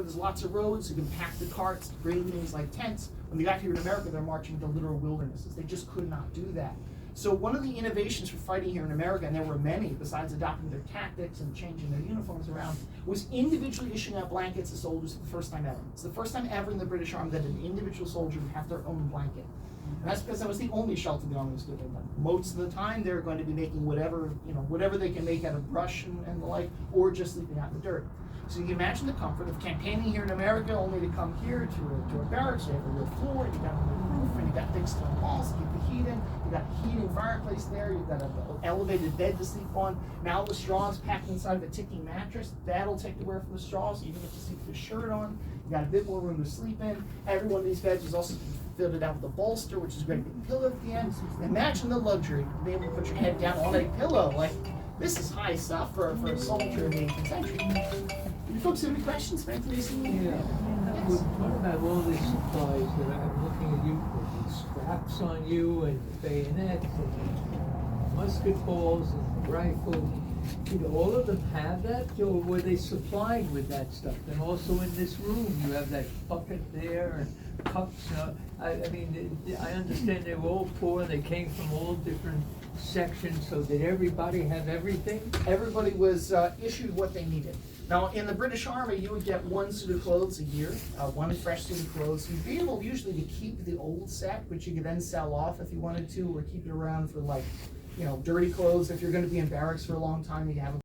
there's lots of roads, you can pack the carts, bring things like tents. When they got here in America, they're marching into literal wildernesses. They just could not do that. So one of the innovations for fighting here in America, and there were many, besides adopting their tactics and changing their uniforms around, was individually issuing out blankets to soldiers for the first time ever. It's the first time ever in the British Army that an individual soldier would have their own blanket. And that's because that was the only shelter the Army was giving them. Most of the time, they're going to be making whatever they can make out of brush and the like, or just sleeping out in the dirt. So you can imagine the comfort of campaigning here in America, only to come here to a barracks. You have a real floor, you got a real roof, and you got big stone walls to keep the heat in. You got a heating fireplace there. You've got an elevated bed to sleep on. Now the straw is packed inside of a ticking mattress. That'll take the wear from the straw, so you can get to sleep with a shirt on. You got a bit more room to sleep in. Every one of these beds is also fitted out with a bolster, which is a great big pillow at the end. Imagine the luxury of being able to put your head down on a pillow. Like, this is high stuff for a soldier in the 18th century. Do you folks have any questions for Anthony? Yeah. What about all these supplies that I'm looking at you with, these straps on you and the bayonets and musket balls and rifles? Did all of them have that, or were they supplied with that stuff? And also in this room, you have that bucket there and cups. I mean, I understand they were all poor. They came from all different sections. So did everybody have everything? Everybody was issued what they needed. Now, in the British Army, you would get one suit of clothes a year, one fresh suit of clothes. You'd be able usually to keep the old set, which you could then sell off if you wanted to, or keep it around for, like, dirty clothes. If you're going to be in barracks for a long time, you have